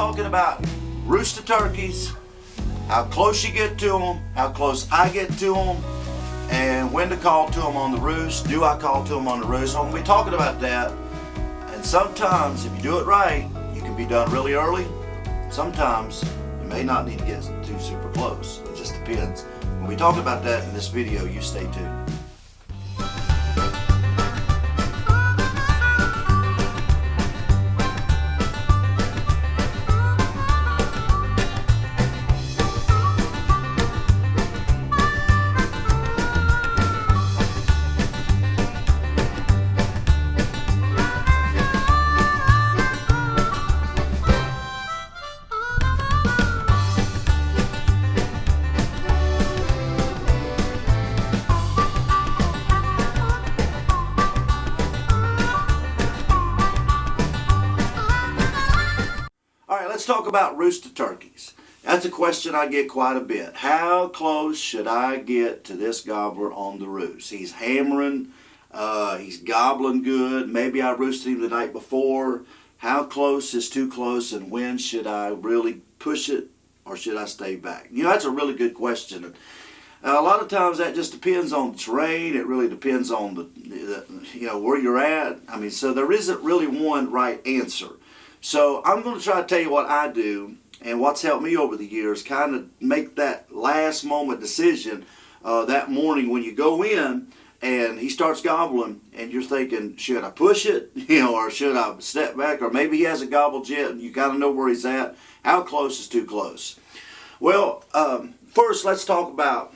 talking about roosted turkeys, how close you get to them, how close I get to them, and when to call to them on the roost. Do I call to them on the roost? I'm going to be talking about that. And sometimes, if you do it right, you can be done really early. Sometimes, you may not need to get too super close. It just depends. When we talk about that in this video, you stay tuned. Let's talk about roosted turkeys. That's a question I get quite a bit. How close should I get to this gobbler on the roost? He's hammering, he's gobbling good. Maybe I roosted him the night before. How close is too close, and when should I really push it, or should I stay back? You know, that's a really good question. And a lot of times that just depends on the terrain. It really depends on the where you're at. I mean, so there isn't really one right answer. So I'm going to try to tell you what I do and what's helped me over the years, kind of make that last moment decision that morning when you go in and he starts gobbling and you're thinking, should I push it, or should I step back, or maybe he hasn't gobbled yet and you kind of know where he's at. How close is too close? Well, first let's talk about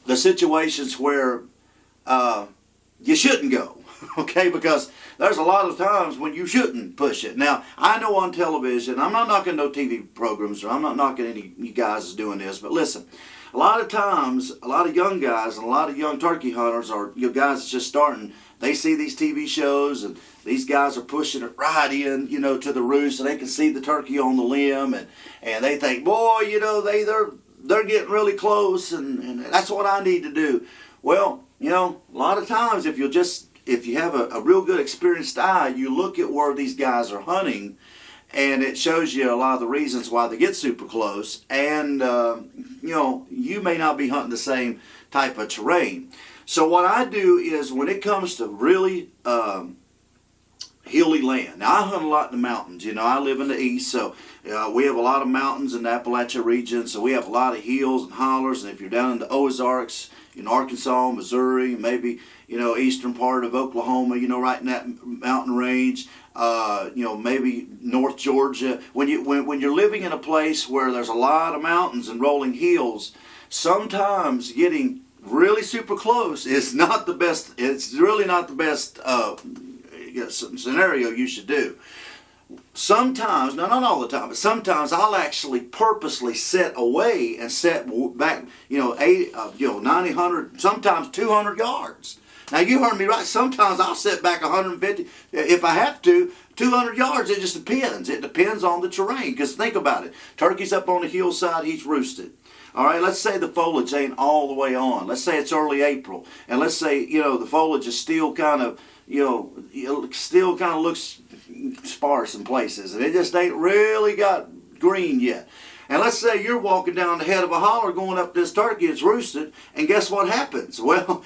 the situations where you shouldn't go. Okay, because there's a lot of times when you shouldn't push it. Now, I know on television, I'm not knocking no TV programs, or I'm not knocking any you guys doing this, but listen, a lot of times, a lot of young guys and a lot of young turkey hunters, or guys just starting, they see these TV shows and these guys are pushing it right in, to the roost, and they can see the turkey on the limb, and they think, boy, they're getting really close, and that's what I need to do. Well, a lot of times if you have a real good experienced eye, you look at where these guys are hunting, and it shows you a lot of the reasons why they get super close, and you may not be hunting the same type of terrain. So what I do is, when it comes to really hilly land, now I hunt a lot in the mountains. I live in the east, so we have a lot of mountains in the Appalachia region, so we have a lot of hills and hollers. And if you're down in the Ozarks, in Arkansas, Missouri, maybe eastern part of Oklahoma, right in that mountain range, maybe North Georgia. When you're living in a place where there's a lot of mountains and rolling hills, sometimes getting really super close is not the best. It's really not the best scenario you should do. Sometimes, no, not all the time, but sometimes I'll actually purposely set away and set back, 90, 100, sometimes 200 yards. Now, you heard me right. Sometimes I'll set back 150, if I have to, 200 yards. It just depends. It depends on the terrain. Because think about it. Turkey's up on the hillside. He's roosted. All right, let's say the foliage ain't all the way on. Let's say it's early April. And let's say, the foliage is still kind of, still kind of looks sparse in places. And it just ain't really got green yet. And let's say you're walking down the head of a holler going up this turkey, it's roosted, and guess what happens? Well,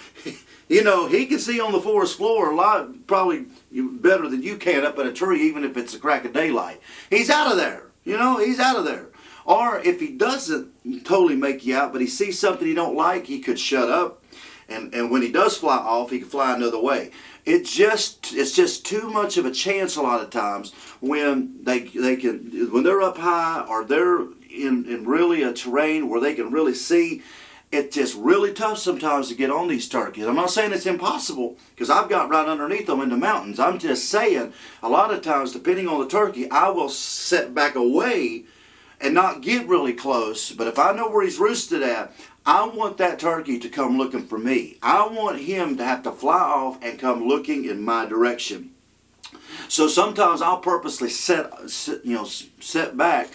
he can see on the forest floor a lot, probably better than you can up at a tree, even if it's a crack of daylight. He's out of there. He's out of there. Or if he doesn't totally make you out, but he sees something he don't like, he could shut up. And when he does fly off, he can fly another way. It's just too much of a chance a lot of times when when they're up high, or they're in really a terrain where they can really see. It's just really tough sometimes to get on these turkeys. I'm not saying it's impossible, because I've got right underneath them in the mountains. I'm just saying a lot of times, depending on the turkey, I will set back away and not get really close. But if I know where he's roosted at, I want that turkey to come looking for me. I want him to have to fly off and come looking in my direction. So sometimes I'll purposely set back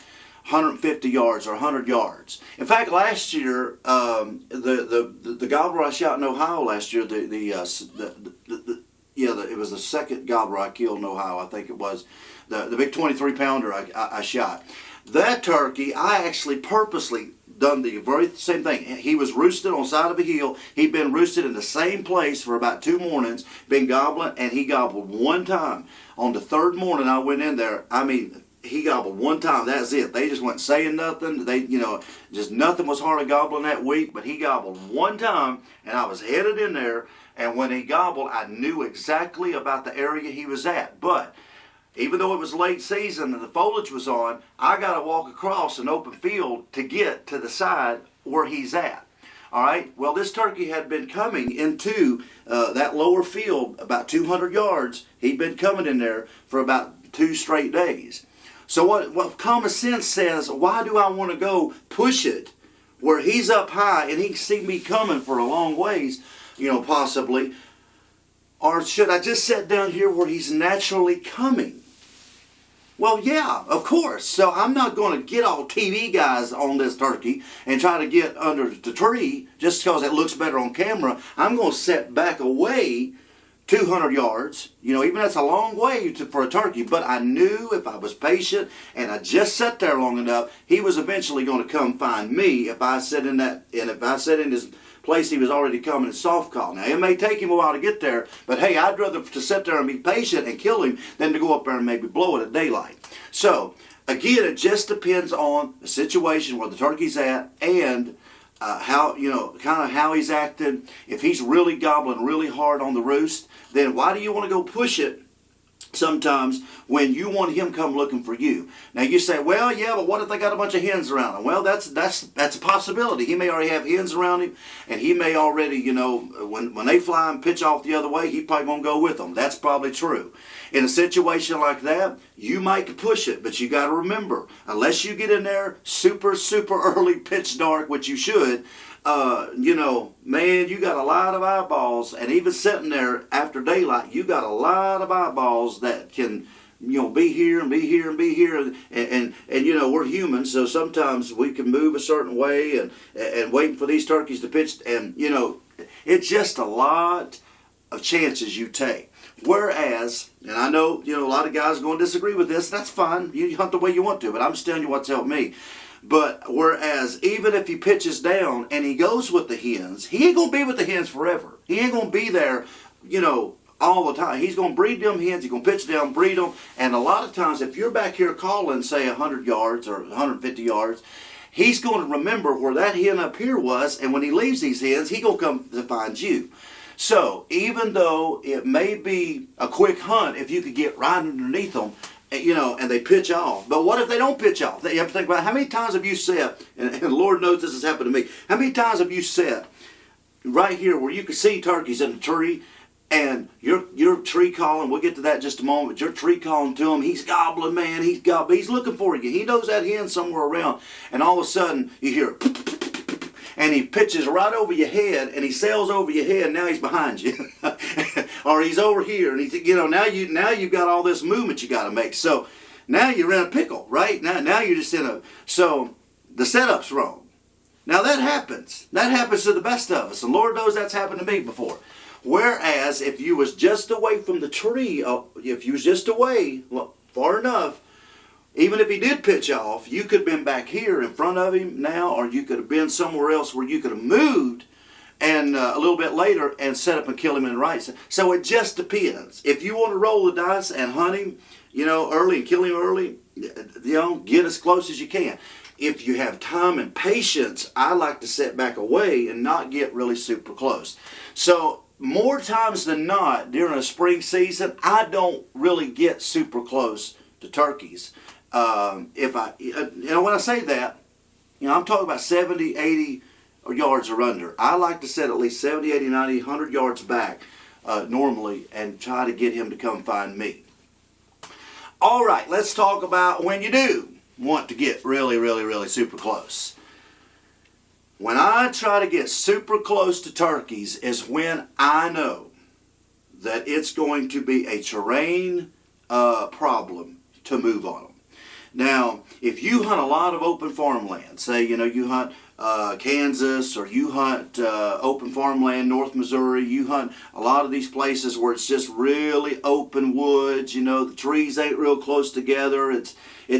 150 yards or 100 yards. In fact, last year, the gobbler I shot in Ohio last year, it was the second gobbler I killed in Ohio, I think it was. the big 23-pounder I shot. That turkey, I actually purposely done the very same thing. He was roosted on the side of a hill. He'd been roosted in the same place for about 2 mornings, been gobbling, and he gobbled one time. On the 3rd morning I went in there, I mean, he gobbled one time. That's it. They just weren't saying nothing. They, just nothing was hardly gobbling that week, but he gobbled one time, and I was headed in there, and when he gobbled, I knew exactly about the area he was at. But even though it was late season and the foliage was on, I got to walk across an open field to get to the side where he's at. All right. Well, this turkey had been coming into that lower field about 200 yards. He'd been coming in there for about 2 straight days. So what common sense says, why do I want to go push it where he's up high and he can see me coming for a long ways, possibly, or should I just sit down here where he's naturally coming? Well, yeah, of course. So I'm not going to get all TV guys on this turkey and try to get under the tree just because it looks better on camera. I'm going to set back away 200 yards. Even that's a long way for a turkey. But I knew if I was patient and I just sat there long enough, he was eventually going to come find me if I sat in that, and if I sat in his place he was already coming in soft call. Now, it may take him a while to get there, but hey, I'd rather to sit there and be patient and kill him than to go up there and maybe blow it at daylight. So, again, it just depends on the situation where the turkey's at and how, kind of how he's acting. If he's really gobbling really hard on the roost, then why do you want to go push it sometimes when you want him come looking for you? Now you say, well, yeah, but what if they got a bunch of hens around him? Well, that's a possibility. He may already have hens around him, and he may already, when they fly and pitch off the other way, he probably won't go with them. That's probably true. In a situation like that, you might push it, but you got to remember, unless you get in there super, super early, pitch dark, which you should, man, you got a lot of eyeballs, and even sitting there after daylight, you got a lot of eyeballs that can, be here and be here and be here, and we're humans, so sometimes we can move a certain way and waiting for these turkeys to pitch, and it's just a lot of chances you take. Whereas, and I know a lot of guys are going to disagree with this. That's fine. You hunt the way you want to, but I'm just telling you what's helped me. But whereas even if he pitches down and he goes with the hens, he ain't going to be with the hens forever. He ain't going to be there, all the time. He's going to breed them hens. He's going to pitch down, breed them. And a lot of times if you're back here calling, say, 100 yards or 150 yards, he's going to remember where that hen up here was. And when he leaves these hens, he's going to come to find you. So even though it may be a quick hunt, if you could get right underneath them, and they pitch off. But what if they don't pitch off? You have to think about how many times have you sat, and Lord knows this has happened to me, how many times have you sat right here where you can see turkeys in the tree, and you're tree calling, we'll get to that in just a moment, you're tree calling to him, he's gobbling, man, he's gobbling, he's looking for you, he knows that hen somewhere around, and all of a sudden you hear and he pitches right over your head, and he sails over your head, and now he's behind you. Or he's over here, and now you've got all this movement you got to make. So now you're in a pickle, right? Now you're just so the setup's wrong. Now that happens. That happens to the best of us, and Lord knows that's happened to me before. Whereas if you was just away from the tree, if you was just away far enough, even if he did pitch off, you could have been back here in front of him now, or you could have been somewhere else where you could have moved and a little bit later and set up and kill him in the right side. So it just depends. If you want to roll the dice and hunt him, early and kill him early, get as close as you can. If you have time and patience, I like to sit back away and not get really super close. So more times than not, during a spring season, I don't really get super close to turkeys. When I say that, I'm talking about 70, 80 yards or under. I like to set at least 70, 80, 90, 100 yards back normally and try to get him to come find me. All right, let's talk about when you do want to get really, really, really super close. When I try to get super close to turkeys is when I know that it's going to be a terrain problem to move on them. Now, if you hunt a lot of open farmland, say, you hunt Kansas, or you hunt open farmland, North Missouri, you hunt a lot of these places where it's just really open woods, you know, the trees ain't real close together, it's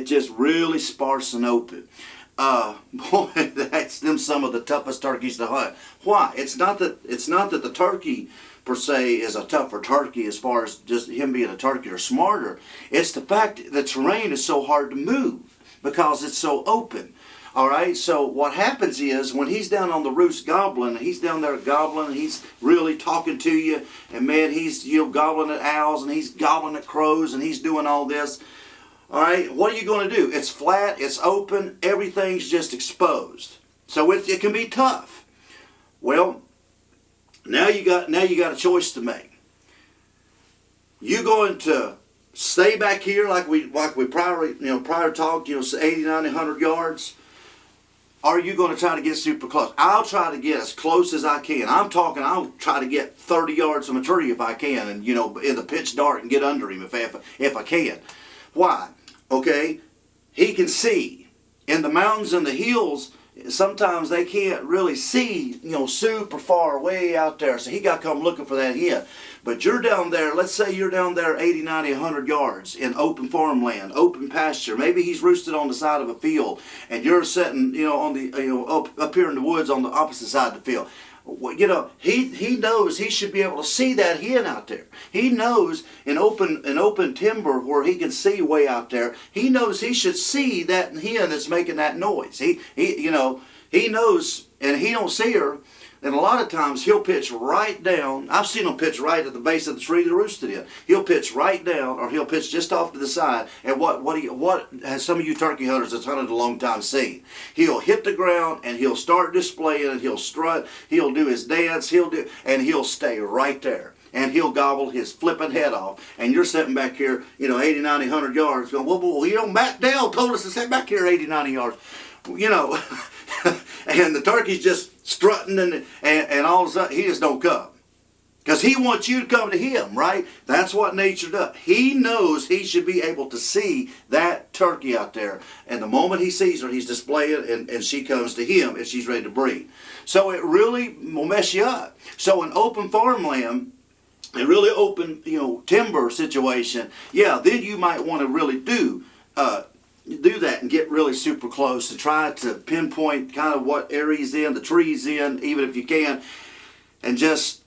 just really sparse and open. Boy, that's them some of the toughest turkeys to hunt. Why? It's not that the turkey per se is a tougher turkey as far as just him being a turkey or smarter. It's the fact that the terrain is so hard to move because it's so open. All right, so what happens is when he's down on the roost gobbling, he's down there gobbling, and he's really talking to you, and man, he's, you know, gobbling at owls, and he's gobbling at crows, and he's doing all this. All right, what are you going to do? It's flat, it's open, everything's just exposed. So it can be tough. Well, now you got a choice to make. You going to stay back here like we prior talked, 80, 90, 100 yards? Or are you going to try to get super close? I'll try to get as close as I can. I'll try to get 30 yards from a tree if I can, and in the pitch dark, and get under him if I can. Why? Okay, he can see. In the mountains and the hills, sometimes they can't really see, super far away out there. So he got to come looking for that hint. But you're down there, let's say you're down there 80, 90, 100 yards in open farmland, open pasture. Maybe he's roosted on the side of a field, and you're sitting, on the, up here in the woods on the opposite side of the field. He knows he should be able to see that hen out there. He knows in open timber where he can see way out there. He knows he should see that hen that's making that noise. He knows, and he don't see her. And a lot of times he'll pitch right down. I've seen him pitch right at the base of the tree they're roosted in. He'll pitch right down, or he'll pitch just off to the side. And what has some of you turkey hunters that's hunted a long time seen? He'll hit the ground and he'll start displaying it. He'll strut. He'll do his dance. And he'll stay right there. And he'll gobble his flipping head off. And you're sitting back here, 80, 90, 100 yards, going, well, Matt Dell told us to sit back here 80, 90 yards. And the turkey's just strutting, and all of a sudden he just don't come. Because he wants you to come to him, right? That's what nature does. He knows he should be able to see that turkey out there. And the moment he sees her, he's displaying, and she comes to him if she's ready to breed. So it really will mess you up. So in open farmland, a really open, timber situation, then you might want to really do that and get really super close to try to pinpoint kind of what area he's in, the tree he's in, even if you can, and just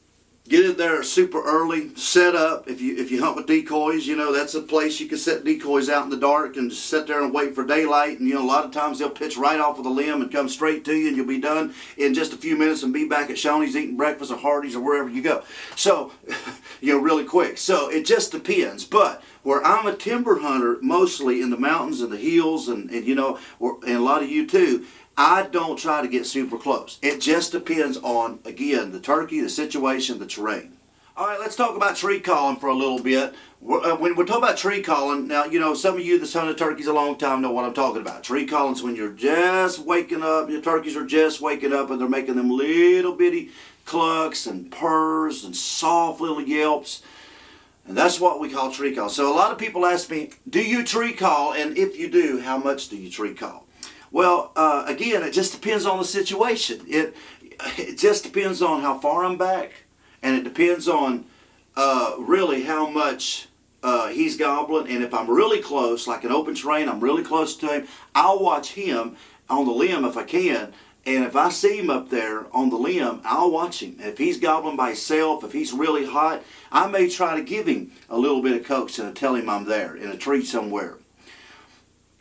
get in there super early, set up. If you hunt with decoys, that's a place you can set decoys out in the dark and just sit there and wait for daylight. And a lot of times they'll pitch right off of the limb and come straight to you, and you'll be done in just a few minutes and be back at Shoney's eating breakfast or Hardee's or wherever you go. So, really quick. So it just depends. But where I'm a timber hunter, mostly in the mountains and the hills, and a lot of you too, I don't try to get super close. It just depends on, again, the turkey, the situation, the terrain. All right, let's talk about tree calling for a little bit. When we're talking about tree calling, now, some of you that's hunted turkeys a long time know what I'm talking about. Tree calling is when you're just waking up, your turkeys are just waking up, and they're making them little bitty clucks and purrs and soft little yelps. And that's what we call tree call. So a lot of people ask me, do you tree call? And if you do, how much do you tree call? Well, again, it just depends on the situation. It just depends on how far I'm back, and it depends on really how much he's gobbling. And if I'm really close, like an open terrain, I'm really close to him, I'll watch him on the limb if I can. And if I see him up there on the limb, I'll watch him. If he's gobbling by himself, if he's really hot, I may try to give him a little bit of coaxing and tell him I'm there in a tree somewhere.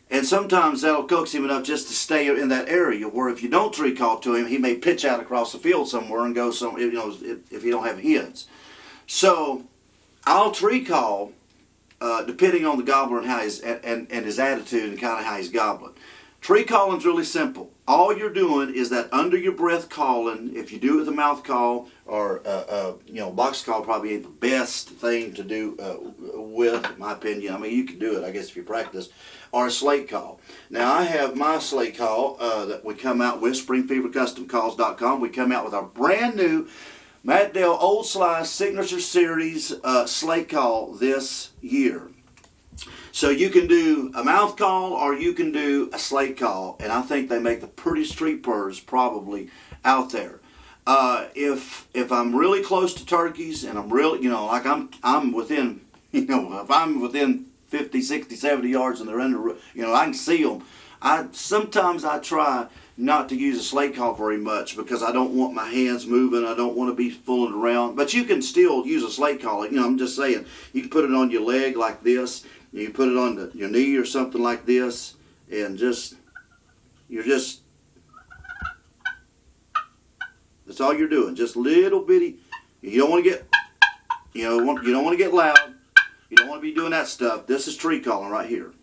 And sometimes that'll coax him enough just to stay in that area, where if you don't tree call to him, he may pitch out across the field somewhere and go somewhere, if you don't have hens. So I'll tree call depending on the gobbler and how his attitude and kind of how he's gobbling. Tree calling's really simple. All you're doing is that under your breath calling. If you do it with a mouth call or box call, probably ain't the best thing to do with, in my opinion. I mean, you can do it, I guess, if you practice. Or a slate call. Now, I have my slate call that we come out with, springfevercustomcalls.com. We come out with our brand new Matt Dell Old Slice Signature Series slate call this year. So you can do a mouth call or you can do a slate call, and I think they make the prettiest street purrs probably out there. If I'm really close to turkeys and I'm really, like I'm within, if I'm within 50, 60, 70 yards and they're under, I can see them. Sometimes I try not to use a slate call very much because I don't want my hands moving. I don't want to be fooling around. But you can still use a slate call. I'm just saying, you can put it on your leg like this. You can put it on your knee or something like this, and you're just, that's all you're doing. Just little bitty. You don't want to get, you don't want to get loud. You don't want to be doing that stuff. This is tree calling right here.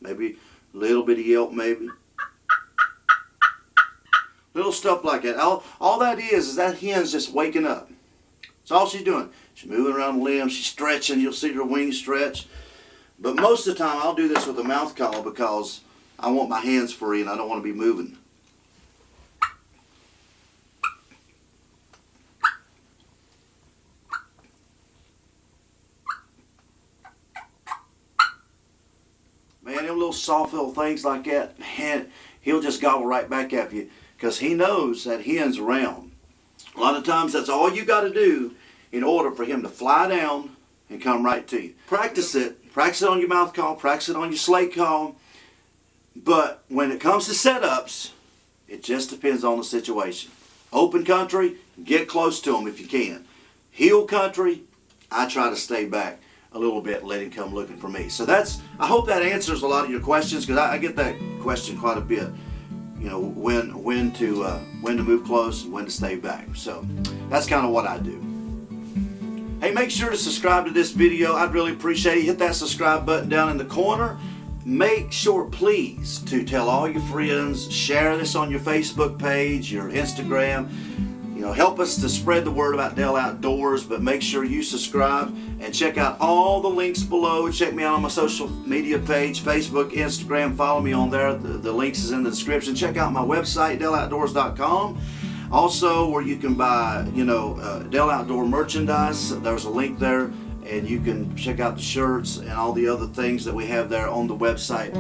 Maybe a little bitty yelp, maybe. Little stuff like that. All that is that hen's just waking up. That's all she's doing. She's moving around the limb. She's stretching. You'll see her wings stretch. But most of the time, I'll do this with a mouth call because I want my hands free and I don't want to be moving. Man, them little soft little things like that, man, he'll just gobble right back at you because he knows that hen's around. A lot of times that's all you got to do in order for him to fly down and come right to you. Practice it on your mouth call, practice it on your slate call. But when it comes to setups, it just depends on the situation. Open country, get close to him if you can. Hill country, I try to stay back a little bit and let him come looking for me. So I hope that answers a lot of your questions because I get that question quite a bit. When to move close and when to stay back. So that's kind of what I do. Hey, make sure to subscribe to this video. I'd really appreciate it. Hit that subscribe button down in the corner. Make sure, please, to tell all your friends, share this on your Facebook page, your Instagram. Help us to spread the word about Dell Outdoors, but make sure you subscribe and check out all the links below. Check me out on my social media page, Facebook, Instagram. Follow me on there. The links is in the description. Check out my website, DellOutdoors.com. Also, where you can buy, Dell Outdoor merchandise. There's a link there. And you can check out the shirts and all the other things that we have there on the website.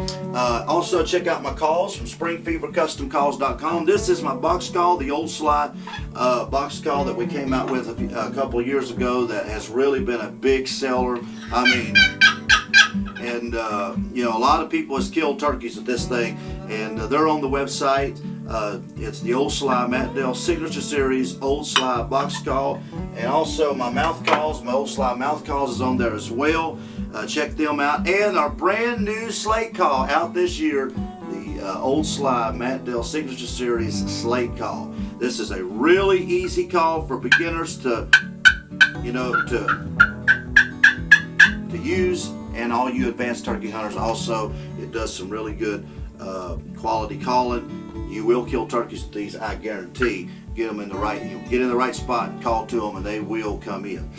Also, check out my calls from SpringFeverCustomCalls.com. This is my box call, the old slide box call that we came out with a couple of years ago that has really been a big seller. I mean, and a lot of people has killed turkeys with this thing, and they're on the website. It's the Old Sly Matt Dell Signature Series Old Sly Box Call, and also my mouth calls, my Old Sly mouth calls is on there as well. Check them out, and our brand new slate call out this year, the Old Sly Matt Dell Signature Series Slate Call. This is a really easy call for beginners to use, and all you advanced turkey hunters. Also, it does some really good quality calling. You will kill turkeys with these, I guarantee. Get them in the right spot, call to them, and they will come in.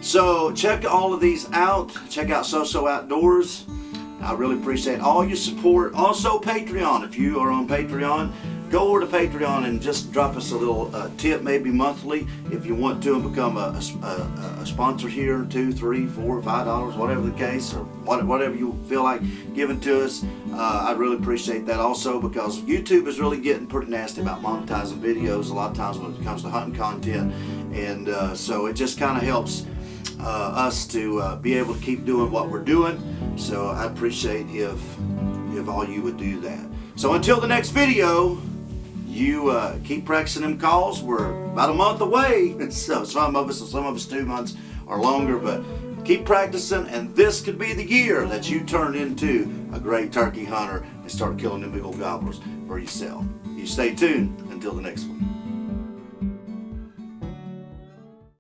So check all of these out. Check out SoSo Outdoors. I really appreciate all your support. Also Patreon. If you are on Patreon, go over to Patreon and just drop us a little tip, maybe monthly, if you want to, and become a sponsor here, $2, $3, $4, $5, whatever the case, or whatever you feel like giving to us. I'd really appreciate that also, because YouTube is really getting pretty nasty about monetizing videos a lot of times when it comes to hunting content, and so it just kind of helps us to be able to keep doing what we're doing. So I appreciate if all you would do that. So until the next video, you keep practicing them calls. We're about a month away. So some of us 2 months or longer, but keep practicing, and this could be the year that you turn into a great turkey hunter and start killing them big old gobblers for yourself. You stay tuned until the next one.